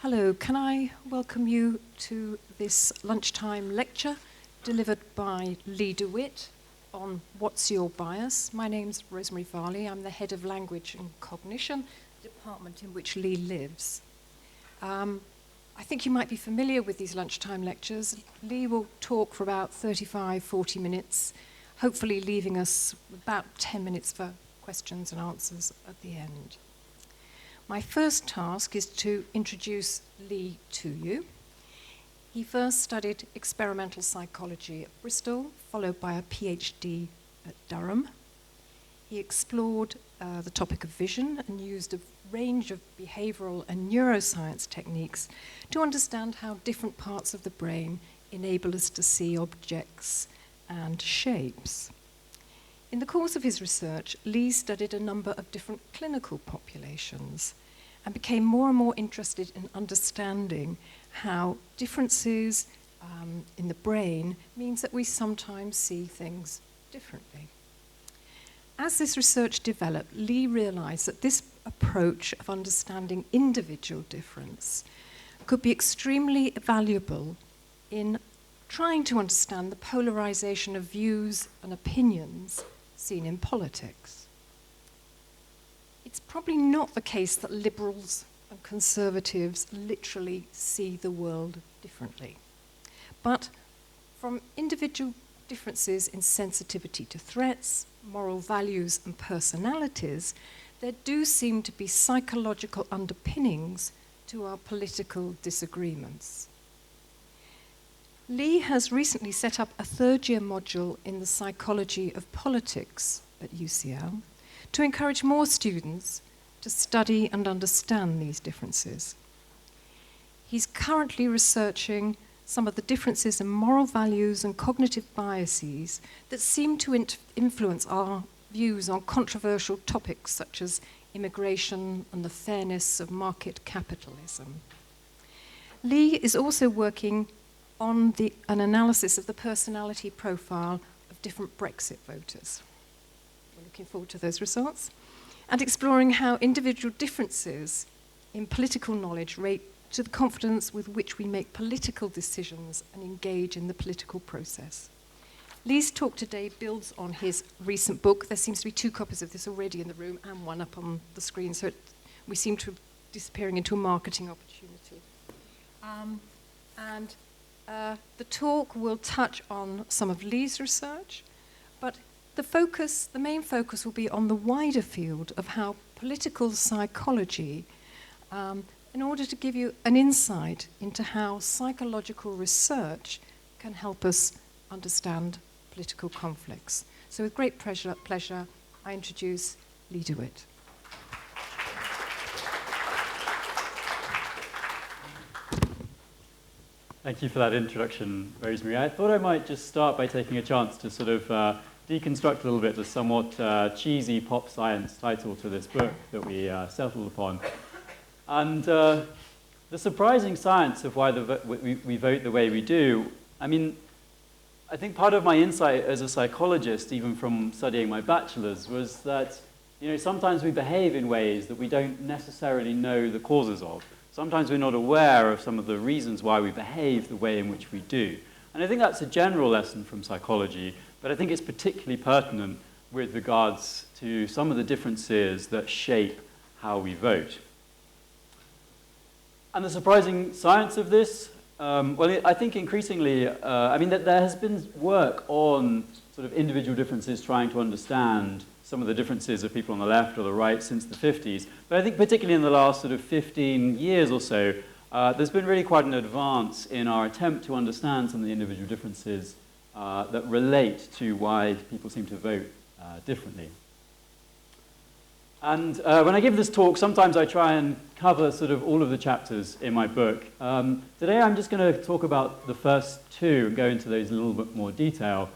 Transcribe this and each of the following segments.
Hello, can I welcome you to this lunchtime lecture delivered by Lee De-Wit on What's Your Bias? My name's Rosemary Varley. I'm the head of language and cognition, the department in which Lee lives. I think you might be familiar with these lunchtime lectures. Lee will talk for about 35, 40 minutes, hopefully leaving us about 10 minutes for questions and answers at the end. My first task is to introduce Lee to you. He first studied experimental psychology at Bristol, followed by a PhD at Durham. He explored the topic of vision and used a range of behavioral and neuroscience techniques to understand how different parts of the brain enable us to see objects and shapes. In the course of his research, Lee studied a number of different clinical populations and became more and more interested in understanding how differences in the brain means that we sometimes see things differently. As this research developed, Lee realized that this approach of understanding individual difference could be extremely valuable in trying to understand the polarization of views and opinions seen in politics. It's probably not the case that liberals and conservatives literally see the world differently. But from individual differences in sensitivity to threats, moral values, and personalities, there do seem to be psychological underpinnings to our political disagreements. Lee has recently set up a third-year module in the psychology of politics at UCL to encourage more students to study and understand these differences. He's currently researching some of the differences in moral values and cognitive biases that seem to influence our views on controversial topics such as immigration and the fairness of market capitalism. Lee is also working on an analysis of the personality profile of different Brexit voters. We're looking forward to those results. And exploring how individual differences in political knowledge rate to the confidence with which we make political decisions and engage in the political process. Lee's talk today builds on his recent book. There seems to be 2 copies of this already in the room and one up on the screen, so we seem to be disappearing into a marketing opportunity. The talk will touch on some of Lee's research, but the main focus will be on the wider field of how political psychology, in order to give you an insight into how psychological research can help us understand political conflicts. So with great pleasure, I introduce Lee De-Wit. Thank you for that introduction, Rosemary. I thought I might just start by taking a chance to sort of deconstruct a little bit the somewhat cheesy pop science title to this book that we settled upon. And the surprising science of why we vote the way we do, I mean, I think part of my insight as a psychologist, even from studying my bachelor's, was that sometimes we behave in ways that we don't necessarily know the causes of. Sometimes we're not aware of some of the reasons why we behave the way in which we do. And I think that's a general lesson from psychology, but I think it's particularly pertinent with regards to some of the differences that shape how we vote. And the surprising science of this, I think increasingly, that there has been work on sort of individual differences trying to understand some of the differences of people on the left or the right since the 50s. But I think particularly in the last sort of 15 years or so, there's been really quite an advance in our attempt to understand some of the individual differences that relate to why people seem to vote differently. And when I give this talk, sometimes I try and cover sort of all of the chapters in my book. Today I'm just going to talk about the first 2 and go into those in a little bit more detail.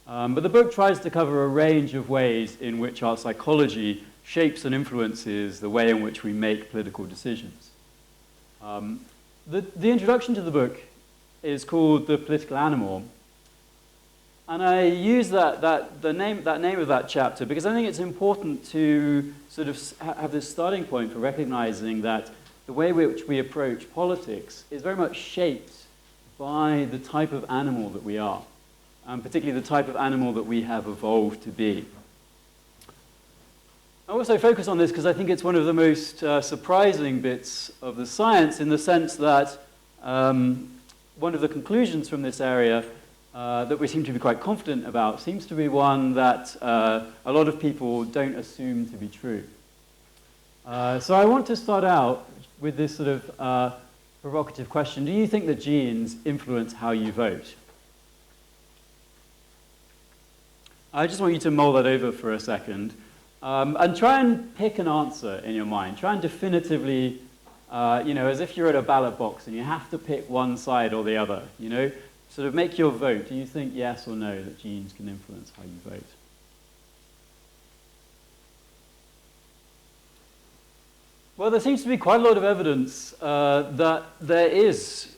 But the book tries to cover a range of ways in which our psychology shapes and influences the way in which we make political decisions. The introduction to the book is called The Political Animal. And I use the name of that chapter because I think it's important to sort of have this starting point for recognizing that the way which we approach politics is very much shaped by the type of animal that we are, particularly the type of animal that we have evolved to be. I also focus on this because I think it's one of the most surprising bits of the science, in the sense that one of the conclusions from this area that we seem to be quite confident about seems to be one that a lot of people don't assume to be true. So I want to start out with this sort of provocative question. Do you think that genes influence how you vote? I just want you to mull that over for a second. And try and pick an answer in your mind. Try and definitively, as if you're at a ballot box and you have to pick one side or the other, sort of make your vote. Do you think yes or no that genes can influence how you vote? Well, there seems to be quite a lot of evidence that there is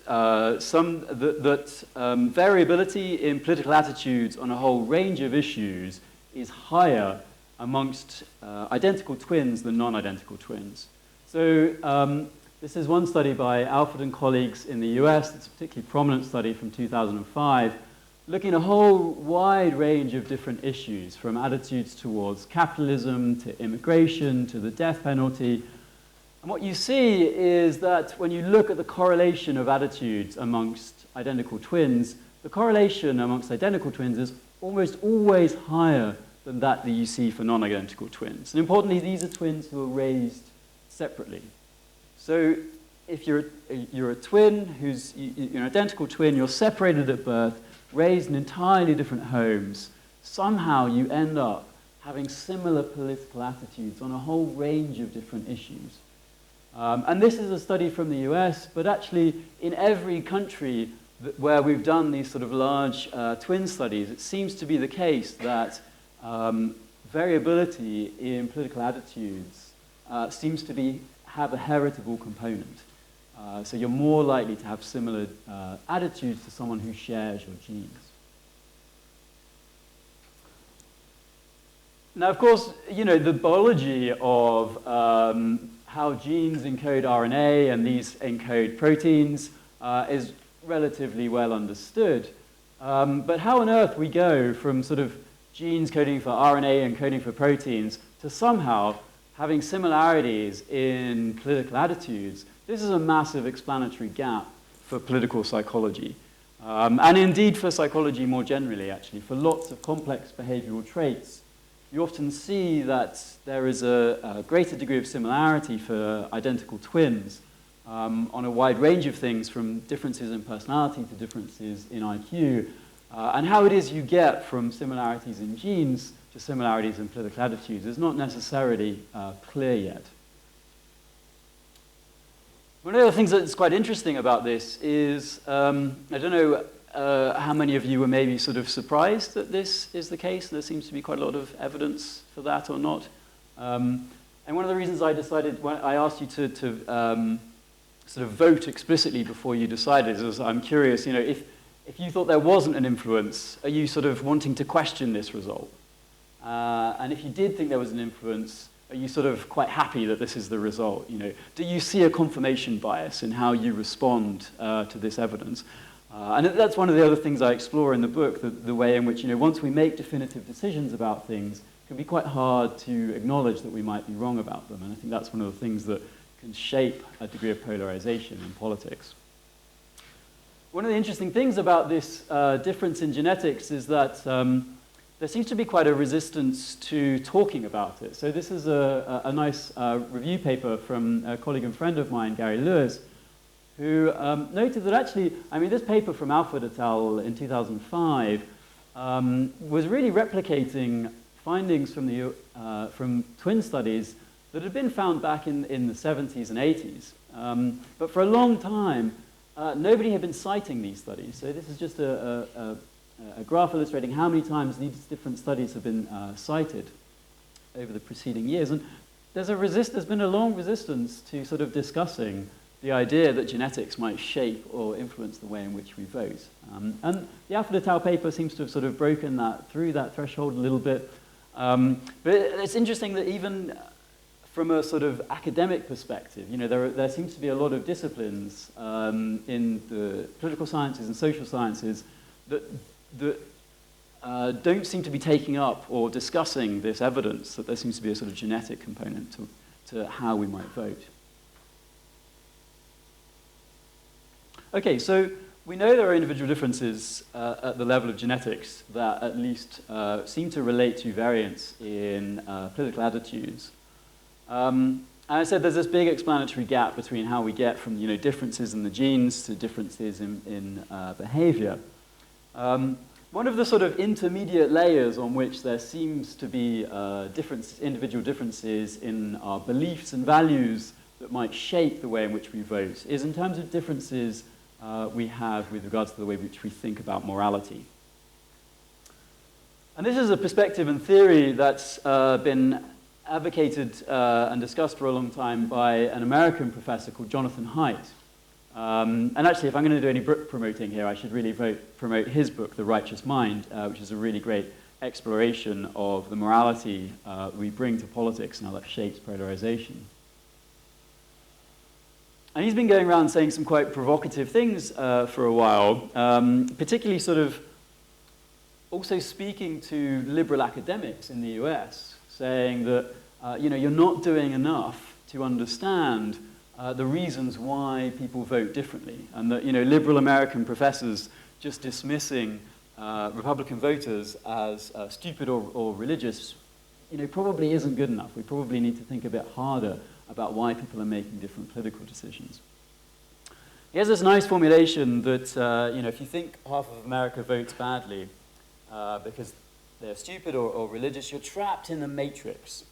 variability in political attitudes on a whole range of issues is higher amongst identical twins than non-identical twins. So this is one study by Alford and colleagues in the US. It's a particularly prominent study from 2005, looking at a whole wide range of different issues, from attitudes towards capitalism to immigration to the death penalty. And what you see is that when you look at the correlation of attitudes amongst identical twins, the correlation amongst identical twins is almost always higher than that you see for non-identical twins. And importantly, these are twins who are raised separately. So if you're a twin you're an identical twin, you're separated at birth, raised in entirely different homes, somehow you end up having similar political attitudes on a whole range of different issues. And this is a study from the US, but actually in every country where we've done these sort of large twin studies, it seems to be the case that variability in political attitudes seems to have a heritable component. So you're more likely to have similar attitudes to someone who shares your genes. Now, of course, the biology of how genes encode RNA and these encode proteins is relatively well understood. But how on earth we go from sort of genes coding for RNA and coding for proteins to somehow having similarities in political attitudes, this is a massive explanatory gap for political psychology. And indeed for psychology more generally, actually. For lots of complex behavioral traits, you often see that there is a greater degree of similarity for identical twins on a wide range of things, from differences in personality to differences in IQ. And how it is you get from similarities in genes to similarities in political attitudes is not necessarily clear yet. One of the things that's quite interesting about this is, I don't know how many of you were maybe sort of surprised that this is the case. There seems to be quite a lot of evidence for that or not. And one of the reasons I decided, when I asked you to sort of vote explicitly before you decided, is I'm curious, if you thought there wasn't an influence, are you sort of wanting to question this result? And if you did think there was an influence, are you sort of quite happy that this is the result? Do you see a confirmation bias in how you respond to this evidence? And that's one of the other things I explore in the book, the way in which, once we make definitive decisions about things, it can be quite hard to acknowledge that we might be wrong about them. And I think that's one of the things that can shape a degree of polarization in politics. One of the interesting things about this difference in genetics is that there seems to be quite a resistance to talking about it. So this is a nice review paper from a colleague and friend of mine, Gary Lewis, who noted that actually, this paper from Alford et al. In 2005 was really replicating findings from twin studies that had been found back in the 70s and 80s. But for a long time, nobody had been citing these studies. So this is just a graph illustrating how many times these different studies have been cited over the preceding years. And there's been a long resistance to sort of discussing the idea that genetics might shape or influence the way in which we vote. And the Alford et al. Paper seems to have sort of broken through that threshold a little bit. But it's interesting that even from a sort of academic perspective, there seems to be a lot of disciplines in the political sciences and social sciences that don't seem to be taking up or discussing this evidence that there seems to be a sort of genetic component to how we might vote. Okay, so we know there are individual differences at the level of genetics that at least seem to relate to variance in political attitudes. And I said there's this big explanatory gap between how we get from differences in the genes to differences in behavior. One of the sort of intermediate layers on which there seems to be individual differences in our beliefs and values that might shape the way in which we vote is in terms of differences we have with regards to the way in which we think about morality. And this is a perspective and theory that's been advocated and discussed for a long time by an American professor called Jonathan Haidt. And actually, if I'm going to do any book promoting here, I should really promote his book, The Righteous Mind, which is a really great exploration of the morality we bring to politics and how that shapes polarization. And he's been going around saying some quite provocative things for a while, particularly sort of also speaking to liberal academics in the US, saying that you're not doing enough to understand the reasons why people vote differently, and that liberal American professors just dismissing Republican voters as stupid or religious, probably isn't good enough. We probably need to think a bit harder about why people are making different political decisions. He has this nice formulation that if you think half of America votes badly because they're stupid or religious, you're trapped in the matrix.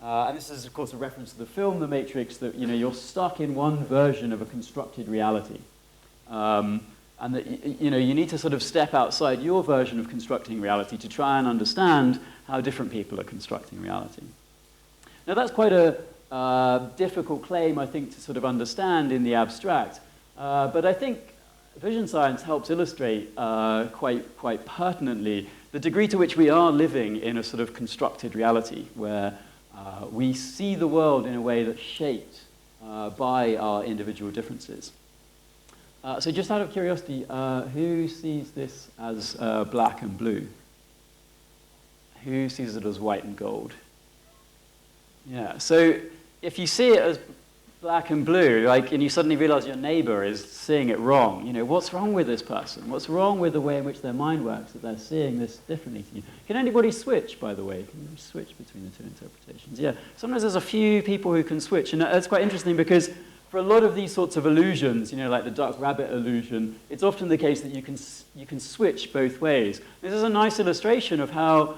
And this is, of course, a reference to the film The Matrix, that you're stuck in one version of a constructed reality. And that you need to sort of step outside your version of constructing reality to try and understand how different people are constructing reality. Now, that's quite a difficult claim, I think, to sort of understand in the abstract. But I think vision science helps illustrate quite pertinently the degree to which we are living in a sort of constructed reality, where we see the world in a way that's shaped by our individual differences. So just out of curiosity, who sees this as black and blue? Who sees it as white and gold? Yeah, so if you see it as black and blue, and you suddenly realize your neighbor is seeing it wrong, what's wrong with this person? What's wrong with the way in which their mind works, that they're seeing this differently to you? Can anybody switch, by the way? Can you switch between the two interpretations? Yeah, sometimes there's a few people who can switch, and that's quite interesting because for a lot of these sorts of illusions, like the duck rabbit illusion, it's often the case that you can switch both ways. This is a nice illustration of how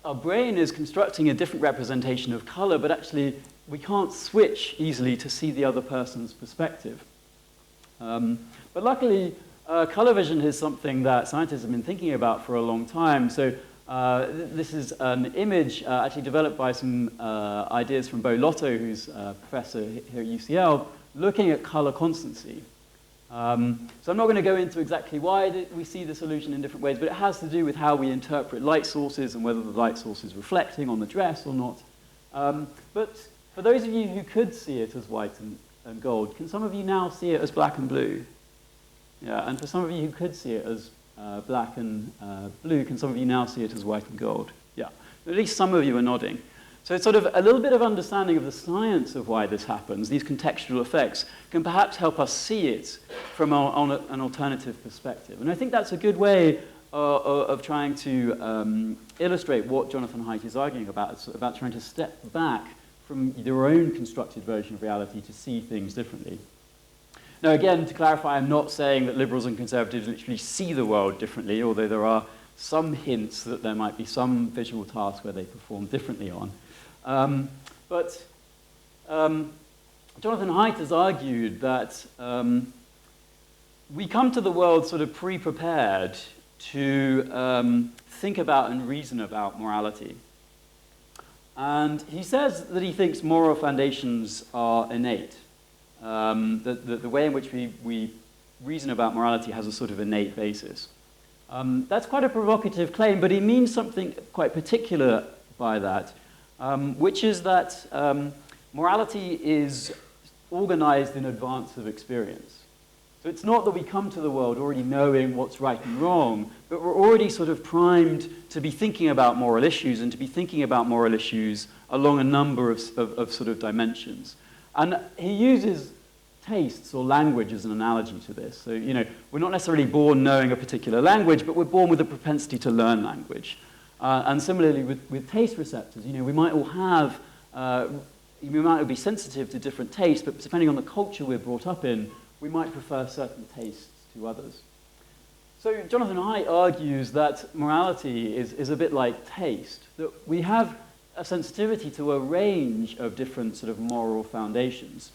our brain is constructing a different representation of color, but actually we can't switch easily to see the other person's perspective. But luckily, color vision is something that scientists have been thinking about for a long time. So this is an image actually developed by some ideas from Bo Lotto, who's a professor here at UCL, looking at color constancy. So I'm not going to go into exactly why we see this illusion in different ways, but it has to do with how we interpret light sources and whether the light source is reflecting on the dress or not. But for those of you who could see it as white and gold, can some of you now see it as black and blue? Yeah, and for some of you who could see it as black and blue, can some of you now see it as white and gold? Yeah, at least some of you are nodding. So it's sort of a little bit of understanding of the science of why this happens, these contextual effects, can perhaps help us see it from an alternative perspective. And I think that's a good way of trying to illustrate what Jonathan Haidt is arguing about. It's about trying to step back from your own constructed version of reality to see things differently. Now, again, to clarify, I'm not saying that liberals and conservatives literally see the world differently, although there are some hints that there might be some visual tasks where they perform differently on. But Jonathan Haidt has argued that we come to the world sort of pre-prepared to think about and reason about morality. And he says that he thinks moral foundations are innate. The way in which we reason about morality has a sort of innate basis. That's quite a provocative claim, but he means something quite particular by that, which is that morality is organized in advance of experience. So it's not that we come to the world already knowing what's right and wrong, but we're already sort of primed to be thinking about moral issues and to be thinking about moral issues along a number of sort of dimensions. And he uses tastes or language as an analogy to this. So, you know, we're not necessarily born knowing a particular language, but we're born with a propensity to learn language. And similarly with taste receptors, you know, we might all have, we might all be sensitive to different tastes, but depending on the culture we're brought up in, we might prefer certain tastes to others. So Jonathan Haidt argues that morality is a bit like taste, that we have a sensitivity to a range of different sort of moral foundations.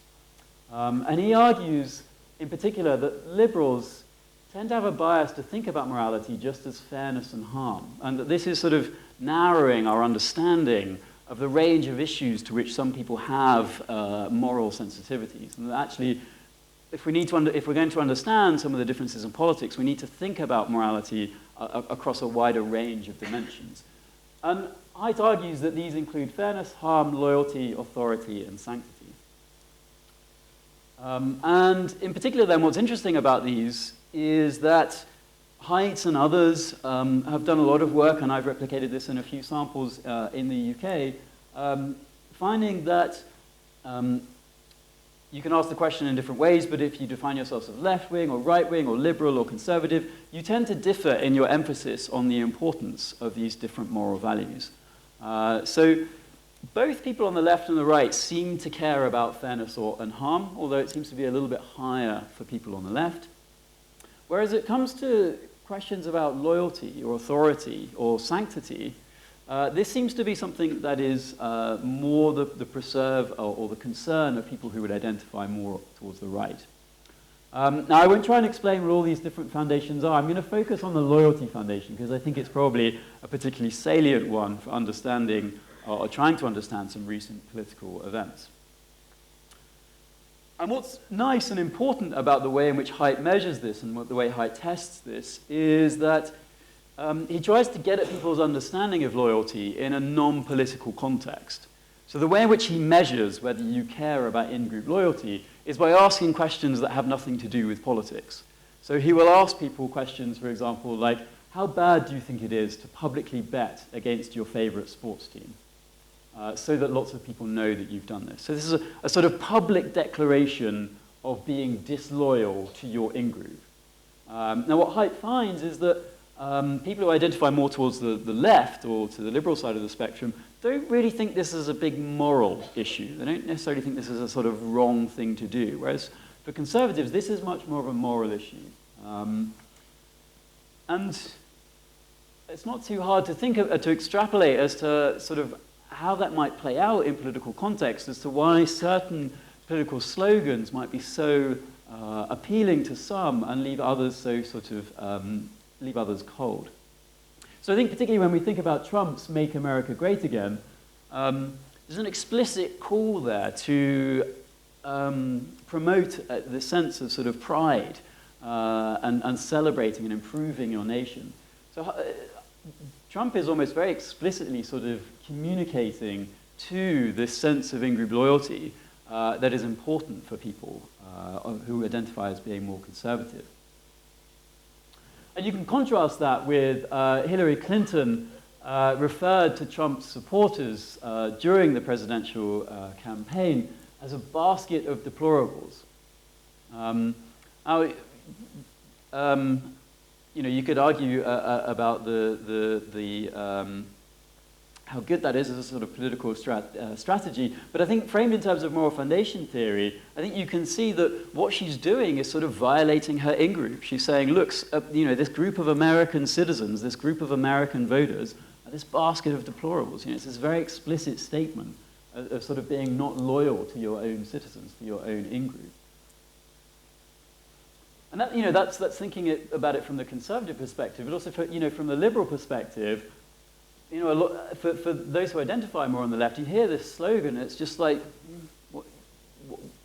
And he argues, in particular, that liberals tend to have a bias to think about morality just as fairness and harm, and that this is sort of narrowing our understanding of the range of issues to which some people have moral sensitivities. And that actually, if we're going to understand some of the differences in politics, we need to think about morality across a wider range of dimensions. And Haidt argues that these include fairness, harm, loyalty, authority, and sanctity. And in particular, then, what's interesting about these is that Haidt and others have done a lot of work, and I've replicated this in a few samples in the UK, finding that you can ask the question in different ways, but if you define yourself as left-wing or right-wing or liberal or conservative, you tend to differ in your emphasis on the importance of these different moral values. So both people on the left and the right seem to care about fairness and harm, although it seems to be a little bit higher for people on the left. Whereas it comes to questions about loyalty or authority or sanctity, this seems to be something that is more the preserve or the concern of people who would identify more towards the right. Now, I won't try and explain what all these different foundations are. I'm going to focus on the loyalty foundation because I think it's probably a particularly salient one for understanding or trying to understand some recent political events. And what's nice and important about the way in which Haidt measures this and the way Haidt tests this is that he tries to get at people's understanding of loyalty in a non-political context. So the way in which he measures whether you care about in-group loyalty is by asking questions that have nothing to do with politics. So he will ask people questions, for example, like, how bad do you think it is to publicly bet against your favorite sports team? So that lots of people know that you've done this. So this is a sort of public declaration of being disloyal to your in-group. Now what Haidt finds is that people who identify more towards the left or to the liberal side of the spectrum don't really think this is a big moral issue. They don't necessarily think this is a sort of wrong thing to do. Whereas for conservatives, this is much more of a moral issue. And it's not too hard to think of, to extrapolate as to sort of how that might play out in political context as to why certain political slogans might be so appealing to some and leave others so sort of leave others cold. So I think particularly when we think about Trump's "Make America Great Again," there's an explicit call there to promote the sense of sort of pride and celebrating and improving your nation. So Trump is almost very explicitly sort of communicating to this sense of in-group loyalty that is important for people who identify as being more conservative. And you can contrast that with Hillary Clinton referred to Trump's supporters during the presidential campaign as a basket of deplorables. You know, you could argue about how good that is as a sort of political strategy, but I think framed in terms of moral foundation theory, I think you can see that what she's doing is sort of violating her in-group. She's saying, look, you know, this group of American citizens, this group of American voters, are this basket of deplorables. You know, it's this very explicit statement of sort of being not loyal to your own citizens, to your own in-group. And that, you know, that's thinking about it from the conservative perspective, but also from the liberal perspective. You know, for those who identify more on the left, you hear this slogan, and it's just like,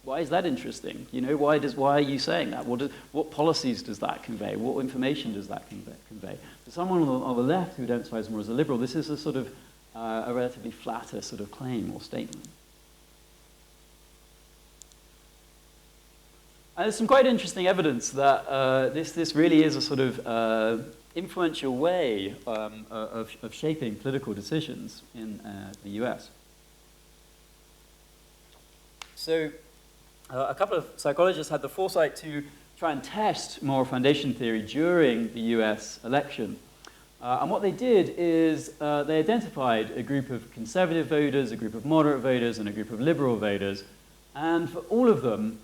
why is that interesting? You know, why are you saying that? What policies does that convey? What information does that convey? For someone on the left who identifies more as a liberal, this is a sort of a relatively flatter sort of claim or statement. And there's some quite interesting evidence that this really is a sort of influential way of shaping political decisions in the US. So a couple of psychologists had the foresight to try and test moral foundation theory during the US election. And what they did is they identified a group of conservative voters, a group of moderate voters, and a group of liberal voters. And for all of them,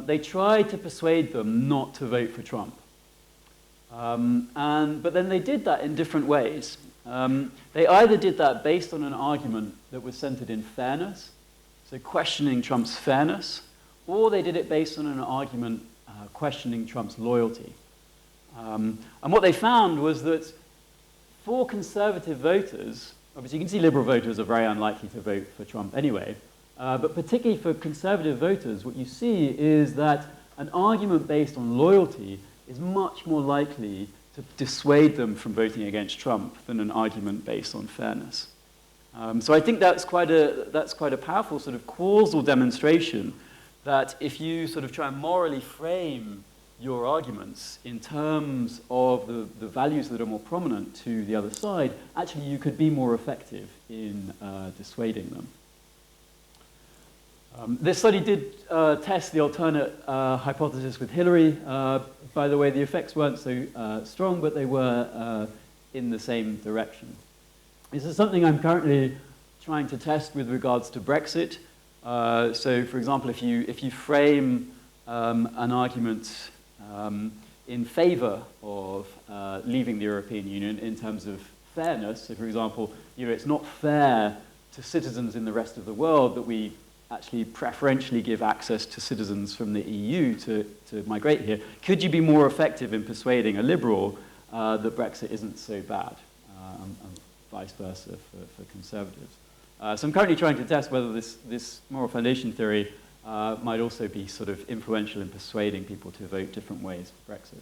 they tried to persuade them not to vote for Trump. But then they did that in different ways. They either did that based on an argument that was centered in fairness, so questioning Trump's fairness, or they did it based on an argument questioning Trump's loyalty. And what they found was that for conservative voters, obviously you can see liberal voters are very unlikely to vote for Trump anyway, but particularly for conservative voters, what you see is that an argument based on loyalty is much more likely to dissuade them from voting against Trump than an argument based on fairness. So I think that's quite a powerful sort of causal demonstration that if you sort of try and morally frame your arguments in terms of the values that are more prominent to the other side, actually you could be more effective in dissuading them. This study did test the alternate hypothesis with Hillary. By the way, the effects weren't so strong, but they were in the same direction. This is something I'm currently trying to test with regards to Brexit. So, for example, if you frame an argument in favor of leaving the European Union in terms of fairness, so for example, it's not fair to citizens in the rest of the world that we actually preferentially give access to citizens from the EU to migrate here, could you be more effective in persuading a liberal that Brexit isn't so bad, and vice versa for conservatives? So I'm currently trying to test whether this moral foundation theory might also be sort of influential in persuading people to vote different ways for Brexit.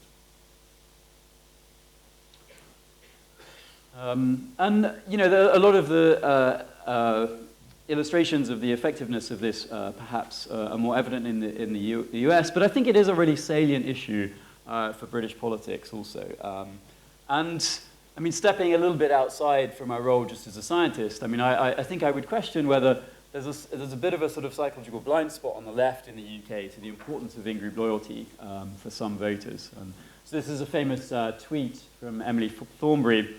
And there are a lot of the illustrations of the effectiveness of this perhaps are more evident in the US, but I think it is a really salient issue for British politics also. And I mean, stepping a little bit outside from my role just as a scientist, I mean, I think I would question whether there's a bit of a sort of psychological blind spot on the left in the UK to the importance of in-group loyalty for some voters. So this is a famous tweet from Emily Thornberry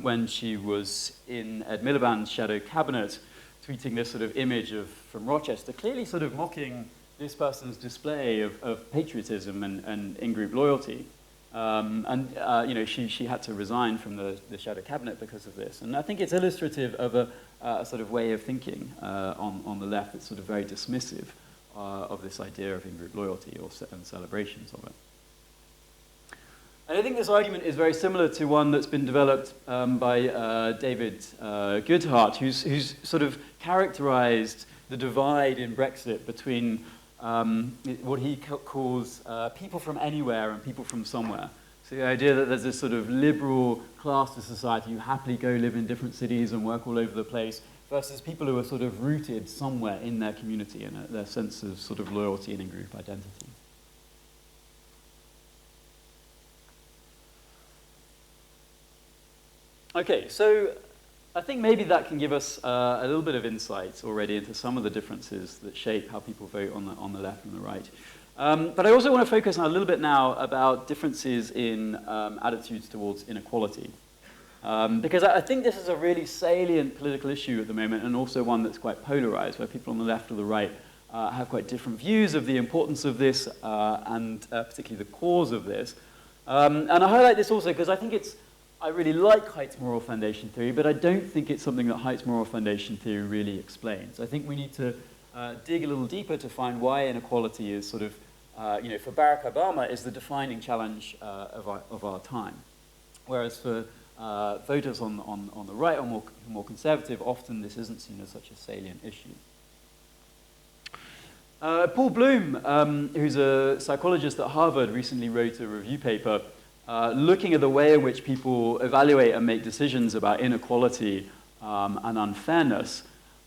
when she was in Ed Miliband's shadow cabinet, tweeting this sort of image from Rochester, clearly sort of mocking this person's display of patriotism and in-group loyalty. She had to resign from the shadow cabinet because of this. And I think it's illustrative of a sort of way of thinking on the left that's sort of very dismissive of this idea of in-group loyalty and celebrations of it. And I think this argument is very similar to one that's been developed by David Goodheart, who's sort of characterized the divide in Brexit between what he calls people from anywhere and people from somewhere. So the idea that there's this sort of liberal class to society who happily go live in different cities and work all over the place, versus people who are sort of rooted somewhere in their community and their sense of sort of loyalty and in-group identity. Okay, so I think maybe that can give us a little bit of insight already into some of the differences that shape how people vote on the left and the right. But I also want to focus on a little bit now about differences in attitudes towards inequality. Because I think this is a really salient political issue at the moment, and also one that's quite polarized, where people on the left or the right have quite different views of the importance of this and particularly the cause of this. And I highlight this also because I really like Haidt's moral foundation theory, but I don't think it's something that Haidt's moral foundation theory really explains. I think we need to dig a little deeper to find why inequality is sort of, for Barack Obama, is the defining challenge of our time. Whereas for voters on the right or more conservative, often this isn't seen as such a salient issue. Paul Bloom, who's a psychologist at Harvard, recently wrote a review paper looking at the way in which people evaluate and make decisions about inequality and unfairness.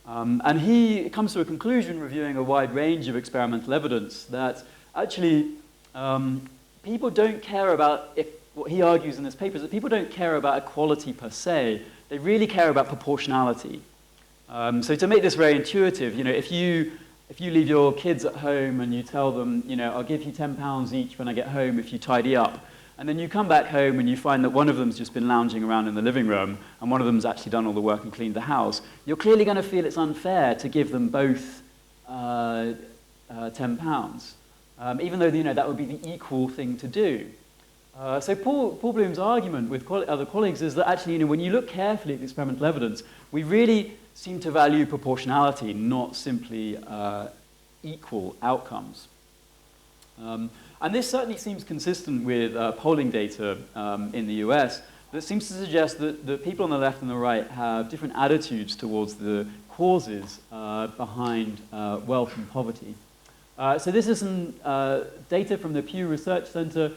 And he comes to a conclusion, reviewing a wide range of experimental evidence, that actually, people don't care about, what he argues in this paper is that people don't care about equality per se, they really care about proportionality. So to make this very intuitive, if you leave your kids at home and you tell them, I'll give you £10 each when I get home if you tidy up, and then you come back home and you find that one of them's just been lounging around in the living room and one of them's actually done all the work and cleaned the house, you're clearly going to feel it's unfair to give them both £10, even though that would be the equal thing to do. So Paul Bloom's argument with other colleagues is that actually, when you look carefully at the experimental evidence, we really seem to value proportionality, not simply equal outcomes. And this certainly seems consistent with polling data in the US that seems to suggest that the people on the left and the right have different attitudes towards the causes behind wealth and poverty. So this is some data from the Pew Research Center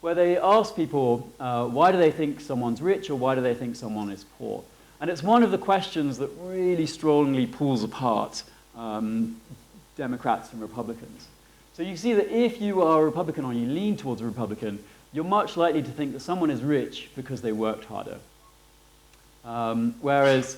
where they ask people why do they think someone's rich or why do they think someone is poor. And it's one of the questions that really strongly pulls apart Democrats and Republicans. So you see that if you are a Republican or you lean towards a Republican, you're much likely to think that someone is rich because they worked harder. Whereas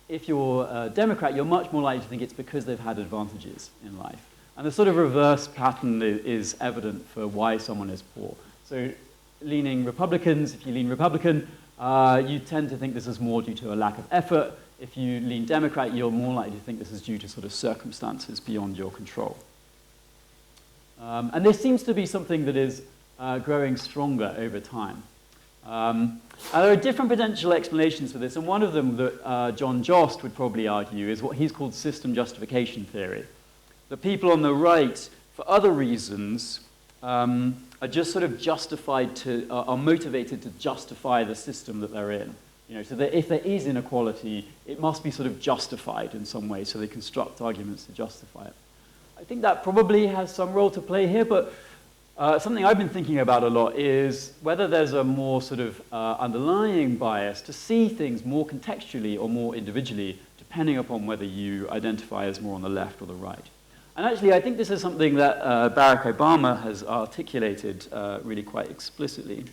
if you're a Democrat, you're much more likely to think it's because they've had advantages in life. And the sort of reverse pattern is evident for why someone is poor. So leaning Republicans, if you lean Republican, you tend to think this is more due to a lack of effort. If you lean Democrat, you're more likely to think this is due to sort of circumstances beyond your control. And this seems to be something that is growing stronger over time. And there are different potential explanations for this, and one of them that John Jost would probably argue is what he's called system justification theory. The people on the right, for other reasons, are just sort of are motivated to justify the system that they're in. So that if there is inequality, it must be sort of justified in some way, so they construct arguments to justify it. I think that probably has some role to play here, but something I've been thinking about a lot is whether there's a more sort of underlying bias to see things more contextually or more individually, depending upon whether you identify as more on the left or the right. And actually, I think this is something that Barack Obama has articulated really quite explicitly.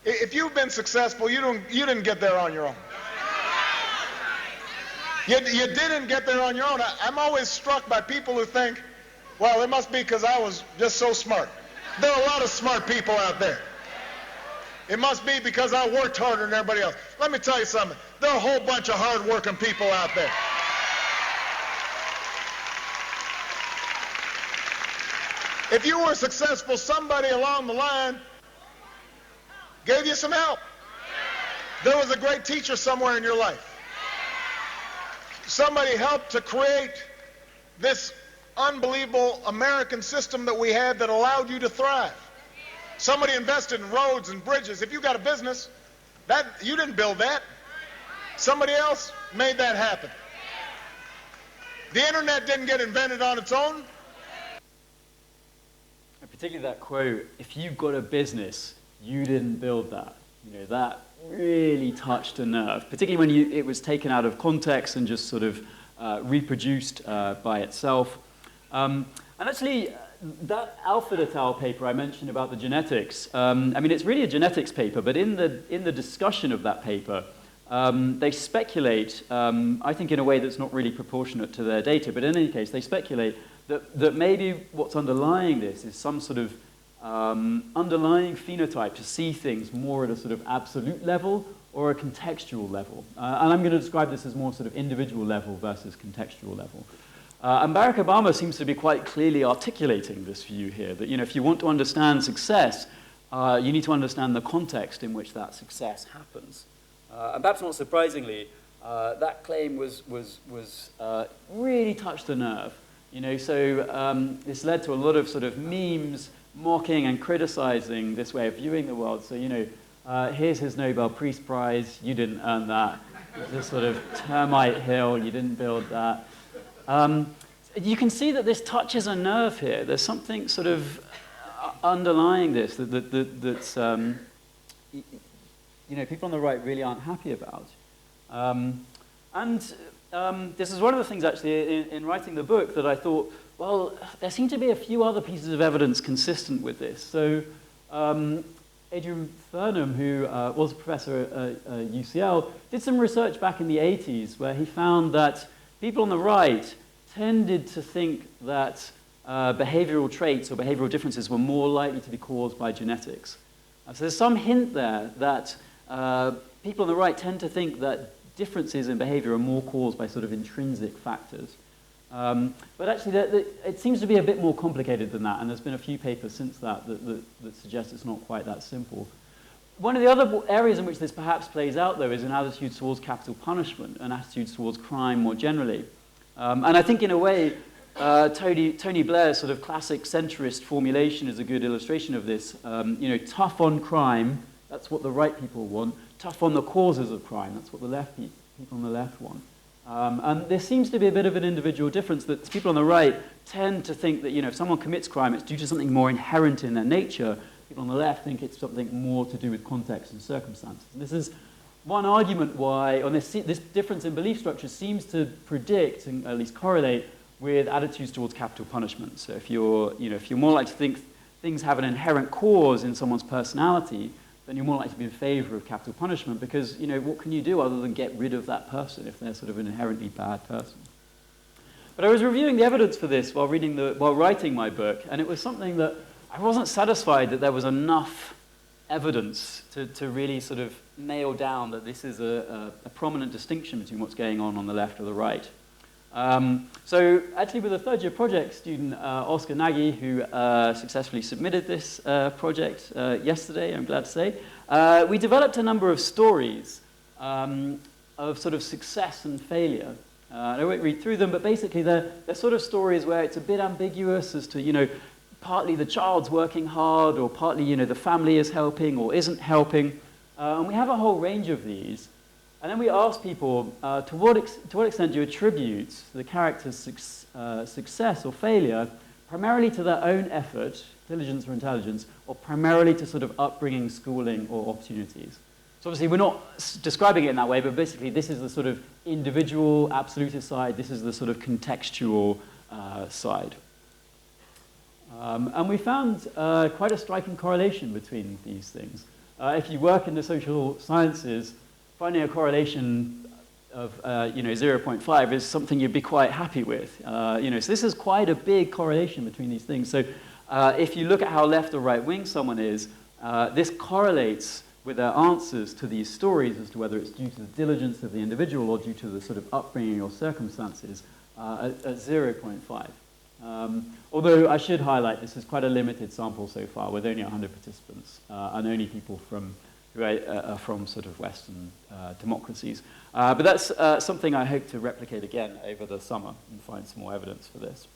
If you've been successful, you didn't get there on your own. You didn't get there on your own. I'm always struck by people who think, well, it must be because I was just so smart. There are a lot of smart people out there. It must be because I worked harder than everybody else. Let me tell you something. There are a whole bunch of hard-working people out there. If you were successful, somebody along the line gave you some help. There was a great teacher somewhere in your life. Somebody helped to create this unbelievable American system that we had that allowed you to thrive. Somebody invested in roads and bridges. If you got a business, you didn't build that. Somebody else made that happen. The internet didn't get invented on its own. And particularly that quote, if you've got a business, you didn't build that. That really touched a nerve, particularly when it was taken out of context and just sort of reproduced by itself. And actually, that Alford et al. Paper I mentioned about the genetics, it's really a genetics paper, but in the discussion of that paper, they speculate, I think in a way that's not really proportionate to their data, but in any case, they speculate that maybe what's underlying this is some sort of underlying phenotype to see things more at a sort of absolute level or a contextual level. And I'm going to describe this as more sort of individual level versus contextual level. And Barack Obama seems to be quite clearly articulating this view here, that if you want to understand success, you need to understand the context in which that success happens. And perhaps not surprisingly, that claim was really touched a nerve. So this led to a lot of sort of memes mocking and criticizing this way of viewing the world. So, here's his Nobel Peace Prize, you didn't earn that. It's a sort of termite hill, you didn't build that. You can see that this touches a nerve here. There's something sort of underlying this that's people on the right really aren't happy about. And this is one of the things, actually, in writing the book that I thought, well, there seem to be a few other pieces of evidence consistent with this. So Adrian Furnham, who was a professor at UCL, did some research back in the 80s where he found that people on the right tended to think that behavioral traits or behavioral differences were more likely to be caused by genetics. So there's some hint there that people on the right tend to think that differences in behavior are more caused by sort of intrinsic factors. But actually, it seems to be a bit more complicated than that, and there's been a few papers since that suggest it's not quite that simple. One of the other areas in which this perhaps plays out, though, is in attitudes towards capital punishment and attitudes towards crime more generally. And I think, in a way, Tony Blair's sort of classic centrist formulation is a good illustration of this. Tough on crime, that's what the right people want. Tough on the causes of crime, that's what the people on the left want. And there seems to be a bit of an individual difference that people on the right tend to think that, if someone commits crime, it's due to something more inherent in their nature. People on the left think it's something more to do with context and circumstances. And this is one argument why, this difference in belief structure seems to predict, and at least correlate, with attitudes towards capital punishment. So if you're more likely to think things have an inherent cause in someone's personality, then you're more likely to be in favor of capital punishment because, what can you do other than get rid of that person if they're sort of an inherently bad person? But I was reviewing the evidence for this while writing my book, and it was something that I wasn't satisfied that there was enough evidence to really sort of nail down that this is a prominent distinction between what's going on the left or the right. So actually with a third-year project student, Oscar Nagi, who successfully submitted this project yesterday, I'm glad to say, we developed a number of stories of sort of success and failure. I won't read through them, but basically they're sort of stories where it's a bit ambiguous as to, partly the child's working hard, or partly, the family is helping or isn't helping. And we have a whole range of these. And then we ask people, to what extent do you attribute the character's success or failure primarily to their own effort, diligence or intelligence, or primarily to sort of upbringing, schooling, or opportunities? So obviously we're not describing it in that way, but basically this is the sort of individual, absolutist side, this is the sort of contextual side. And we found quite a striking correlation between these things. If you work in the social sciences, finding a correlation of 0.5 is something you'd be quite happy with. So this is quite a big correlation between these things. So if you look at how left or right wing someone is, this correlates with their answers to these stories as to whether it's due to the diligence of the individual or due to the sort of upbringing or circumstances at 0.5. Although I should highlight this is quite a limited sample so far with only 100 participants and only people who are from sort of Western democracies. But that's something I hope to replicate again over the summer and find some more evidence for this.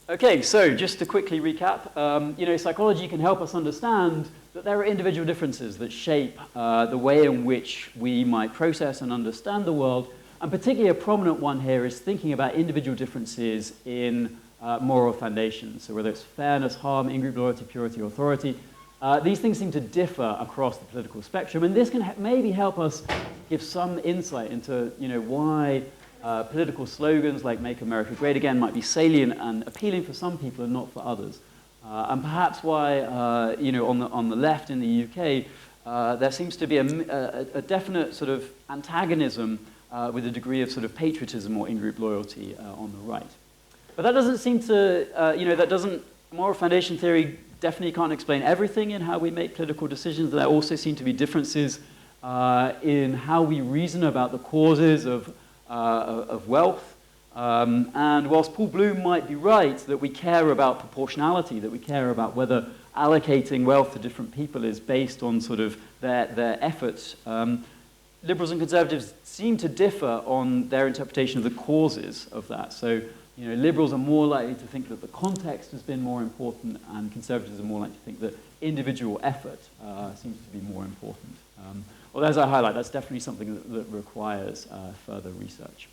Okay, so just to quickly recap, psychology can help us understand that there are individual differences that shape the way in which we might process and understand the world. And particularly a prominent one here is thinking about individual differences in moral foundations. So whether it's fairness, harm, in-group loyalty, purity, or authority, these things seem to differ across the political spectrum. And this can maybe help us give some insight into why political slogans like Make America Great Again might be salient and appealing for some people and not for others. And perhaps why, on the left in the UK, there seems to be a definite sort of antagonism with a degree of sort of patriotism or in-group loyalty on the right. But that doesn't seem to, moral foundation theory definitely can't explain everything in how we make political decisions. There also seem to be differences in how we reason about the causes of wealth. And whilst Paul Bloom might be right that we care about proportionality, that we care about whether allocating wealth to different people is based on sort of their efforts, liberals and conservatives seem to differ on their interpretation of the causes of that. So, liberals are more likely to think that the context has been more important, and conservatives are more likely to think that individual effort seems to be more important. Although, as I highlight, that's definitely something that requires further research.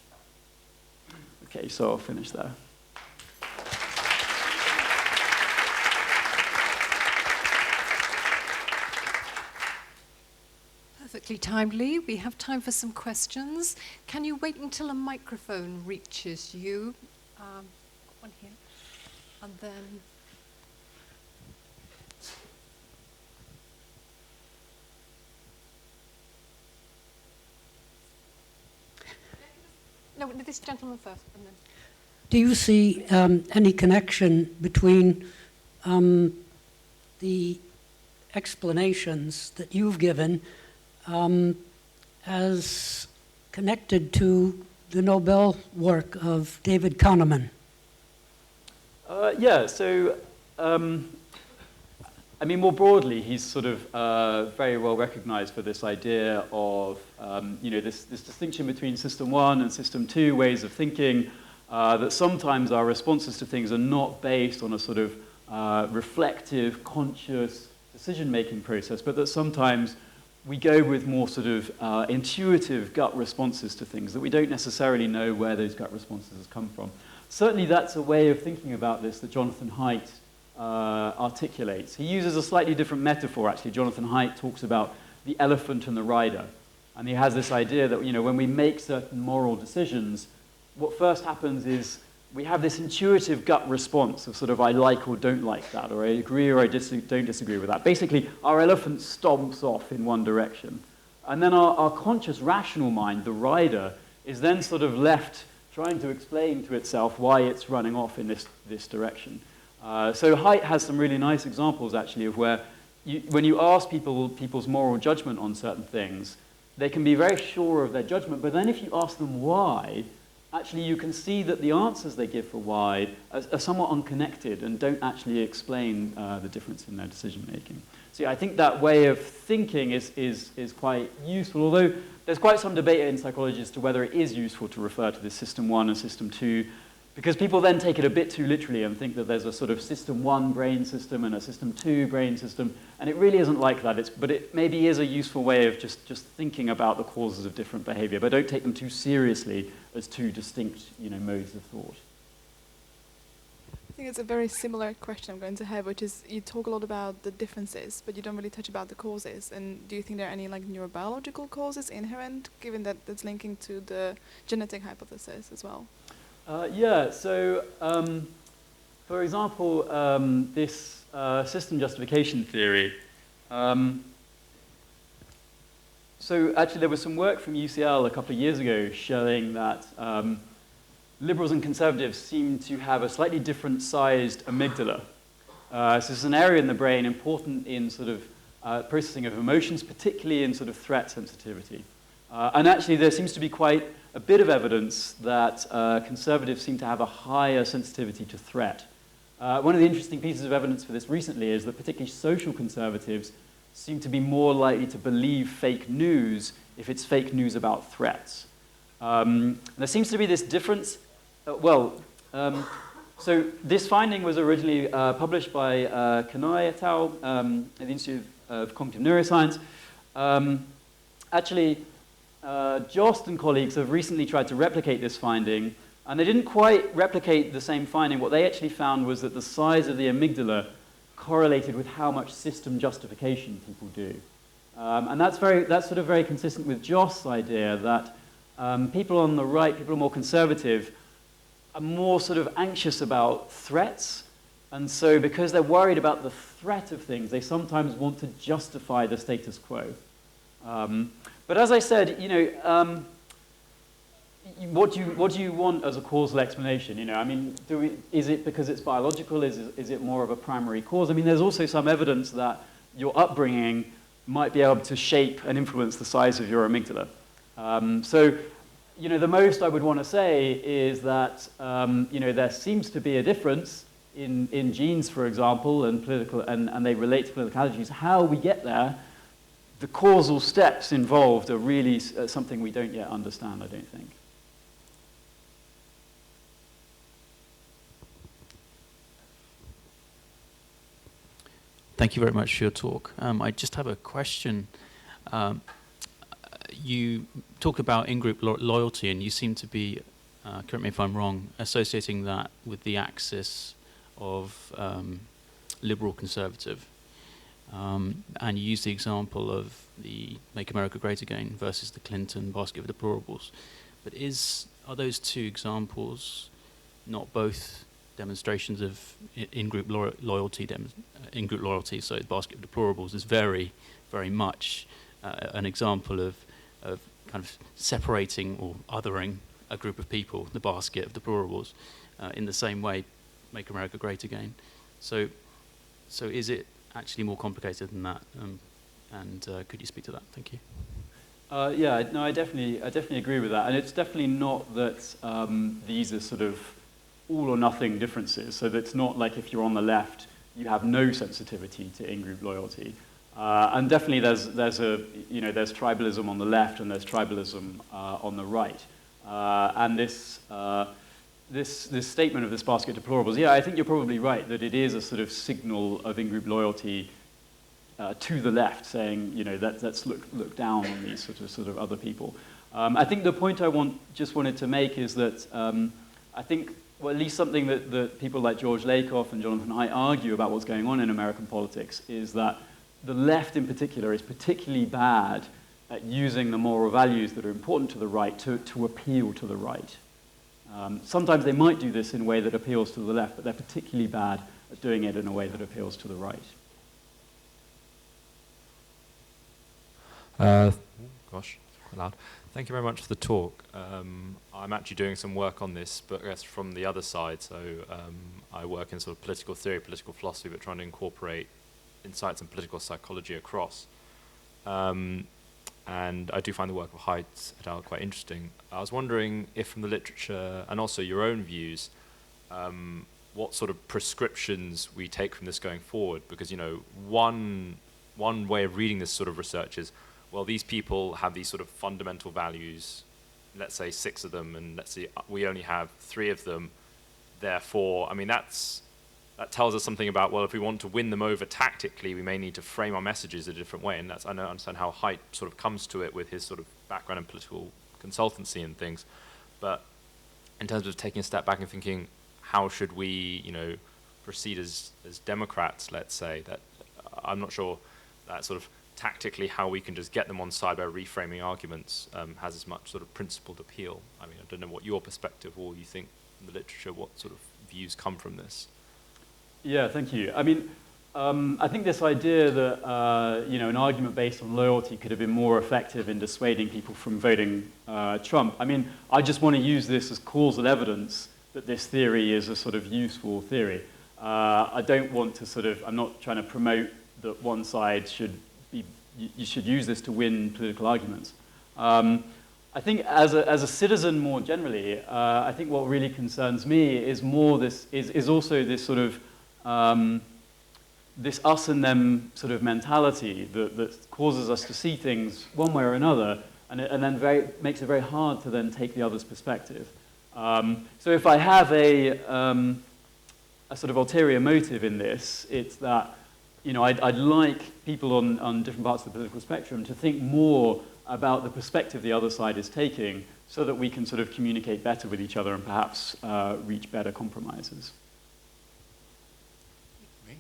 Okay, so I'll finish there. perfectly timed, Lee. We have time for some questions. Can you wait until a microphone reaches you? One here. And then... No, this gentleman first, and then... Do you see any connection between the explanations that you've given as connected to the Nobel work of David Kahneman? Yeah, so, I mean, more broadly, he's sort of very well recognized for this idea of, you know, this distinction between system one and system two ways of thinking, that sometimes our responses to things are not based on a sort of reflective, conscious decision-making process, but that sometimes we go with more sort of intuitive gut responses to things, that we don't necessarily know where those gut responses come from. Certainly that's a way of thinking about this that Jonathan Haidt articulates. He uses a slightly different metaphor, actually. Jonathan Haidt talks about the elephant and the rider. And he has this idea that, you know, when we make certain moral decisions, what first happens is we have this intuitive gut response of sort of I like or don't like that, or I agree or I don't disagree with that. Basically, our elephant stomps off in one direction. And then our conscious rational mind, the rider, is then sort of left trying to explain to itself why it's running off in this direction. So Haidt has some really nice examples, actually, of where when you ask people's moral judgment on certain things, they can be very sure of their judgment, but then if you ask them why, actually you can see that the answers they give for why are somewhat unconnected and don't actually explain the difference in their decision-making. So yeah, I think that way of thinking is quite useful, although there's quite some debate in psychology as to whether it is useful to refer to this system one and system two, because people then take it a bit too literally and think that there's a sort of system one brain system and a system two brain system, and it really isn't like that. But it maybe is a useful way of just thinking about the causes of different behavior, but don't take them too seriously as two distinct, you know, modes of thought. I think it's a very similar question I'm going to have, which is you talk a lot about the differences, but you don't really touch about the causes. And do you think there are any like neurobiological causes inherent, given that that's linking to the genetic hypothesis as well? Yeah, so for example, this system justification theory. So actually there was some work from UCL a couple of years ago showing that liberals and conservatives seem to have a slightly different sized amygdala. So this is an area in the brain important in sort of processing of emotions, particularly in sort of threat sensitivity. And actually there seems to be quite a bit of evidence that conservatives seem to have a higher sensitivity to threat. One of the interesting pieces of evidence for this recently is that particularly social conservatives seem to be more likely to believe fake news if it's fake news about threats. There seems to be this difference. So this finding was originally published by Kanai et al. At the Institute of Cognitive Neuroscience. Actually, Jost and colleagues have recently tried to replicate this finding, and they didn't quite replicate the same finding. What they actually found was that the size of the amygdala correlated with how much system justification people do. And that's sort of very consistent with Jost's idea that people on the right, people who are more conservative, are more sort of anxious about threats, and so because they're worried about the threat of things, they sometimes want to justify the status quo. But as I said, you know, what do you want as a causal explanation? You know, I mean, is it because it's biological? Is it more of a primary cause? I mean, there's also some evidence that your upbringing might be able to shape and influence the size of your amygdala. So, you know, the most I would want to say is that, you know, there seems to be a difference in genes, for example, and they relate to political allergies. How we get there, the causal steps involved are really something we don't yet understand, I don't think. Thank you very much for your talk. I just have a question. You talk about in-group loyalty, and you seem to be, correct me if I'm wrong, associating that with the axis of liberal-conservative. And you use the example of the Make America Great Again versus the Clinton basket of deplorables. But are those two examples not both demonstrations of in-group loyalty? In-group loyalty, so the basket of deplorables is very, very much an example of kind of separating or othering a group of people, the basket of deplorables, in the same way, Make America Great Again. So is it actually more complicated than that? And could you speak to that? Thank you. Yeah, no, I definitely agree with that, and it's definitely not that these are sort of all or nothing differences. So that's not like if you're on the left, you have no sensitivity to in-group loyalty. And definitely there's tribalism on the left and there's tribalism on the right. And this statement of this basket of deplorables, yeah, I think you're probably right that it is a sort of signal of in-group loyalty to the left, saying, let's look down on these sort of other people. I think the point I wanted to make is that I think, well, at least something that people like George Lakoff and Jonathan Haidt argue about what's going on in American politics is that the left in particular is particularly bad at using the moral values that are important to the right to appeal to the right. Sometimes they might do this in a way that appeals to the left, but they're particularly bad at doing it in a way that appeals to the right. Gosh, quite loud. Thank you very much for the talk. I'm actually doing some work on this, but I guess from the other side. So I work in sort of political theory, political philosophy, but trying to incorporate insights in political psychology across. And I do find the work of Haidt et al. Quite interesting. I was wondering if from the literature and also your own views, what sort of prescriptions we take from this going forward. Because, one way of reading this sort of research is, well, these people have these sort of fundamental values, let's say 6 of them, and let's say we only have 3 of them. Therefore, I mean, that tells us something about, well, if we want to win them over tactically, we may need to frame our messages a different way. And I don't understand how Haidt sort of comes to it with his sort of background in political consultancy and things. But in terms of taking a step back and thinking, how should we, proceed as Democrats, let's say, that I'm not sure that sort of tactically how we can just get them on side by reframing arguments has as much sort of principled appeal. I mean, I don't know what your perspective or you think in the literature, what sort of views come from this. Yeah, thank you. I mean, I think this idea that an argument based on loyalty could have been more effective in dissuading people from voting Trump. I mean, I just want to use this as causal evidence that this theory is a sort of useful theory. I don't want to I'm not trying to promote that one side you should use this to win political arguments. I think as a citizen more generally, I think what really concerns me is also this sort of this us and them sort of mentality that causes us to see things one way or another, and then makes it very hard to then take the other's perspective. So if I have a sort of ulterior motive in this, it's that I'd like people on different parts of the political spectrum to think more about the perspective the other side is taking, so that we can sort of communicate better with each other and perhaps reach better compromises.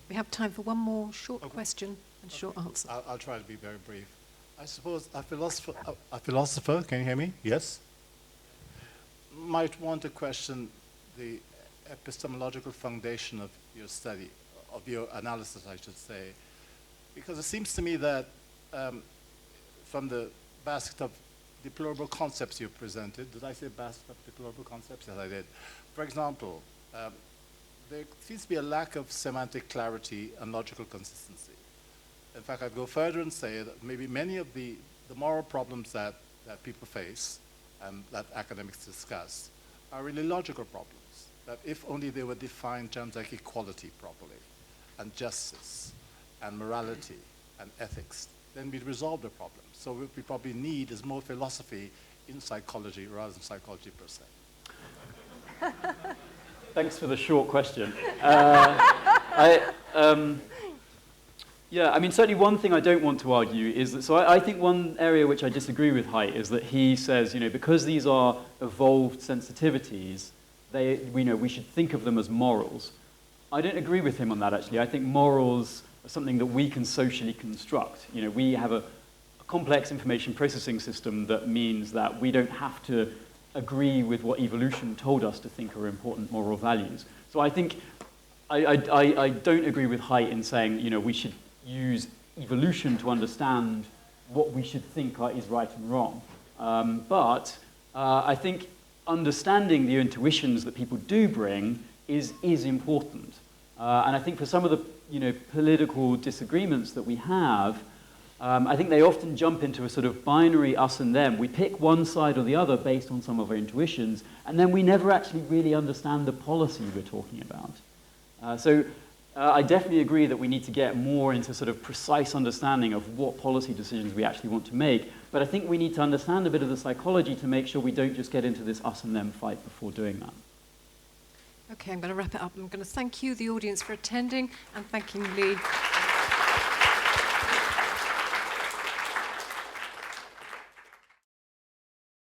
We have time for one more short question and short answer. I'll try to be very brief. I suppose a philosopher, can you hear me? Yes? Might want to question the epistemological foundation of your study, of your analysis, I should say. Because it seems to me that from the basket of deplorable concepts you presented, did I say basket of deplorable concepts? Yes, I did. For example, there seems to be a lack of semantic clarity and logical consistency. In fact, I'd go further and say that maybe many of the moral problems that people face and that academics discuss are really logical problems, that if only they were defined in terms like equality properly, and justice, and morality, and ethics, then we'd resolve the problem. So what we probably need is more philosophy in psychology rather than psychology per se. Thanks for the short question. Yeah, I mean, certainly one thing I don't want to argue is that, so I think one area which I disagree with Haidt is that he says, because these are evolved sensitivities, we should think of them as morals. I don't agree with him on that, actually. I think morals something that we can socially construct. You know, we have a complex information processing system that means that we don't have to agree with what evolution told us to think are important moral values. So I think I don't agree with Haidt in saying, you know, we should use evolution to understand what we should think is right and wrong. But I think understanding the intuitions that people do bring is important. And I think for some of the, you know, political disagreements that we have, I think they often jump into a sort of binary us and them. We pick one side or the other based on some of our intuitions, and then we never actually really understand the policy we're talking about. So I definitely agree that we need to get more into sort of precise understanding of what policy decisions we actually want to make, but I think we need to understand a bit of the psychology to make sure we don't just get into this us and them fight before doing that. Okay, I'm going to wrap it up. I'm going to thank you, the audience, for attending, and thanking Lee.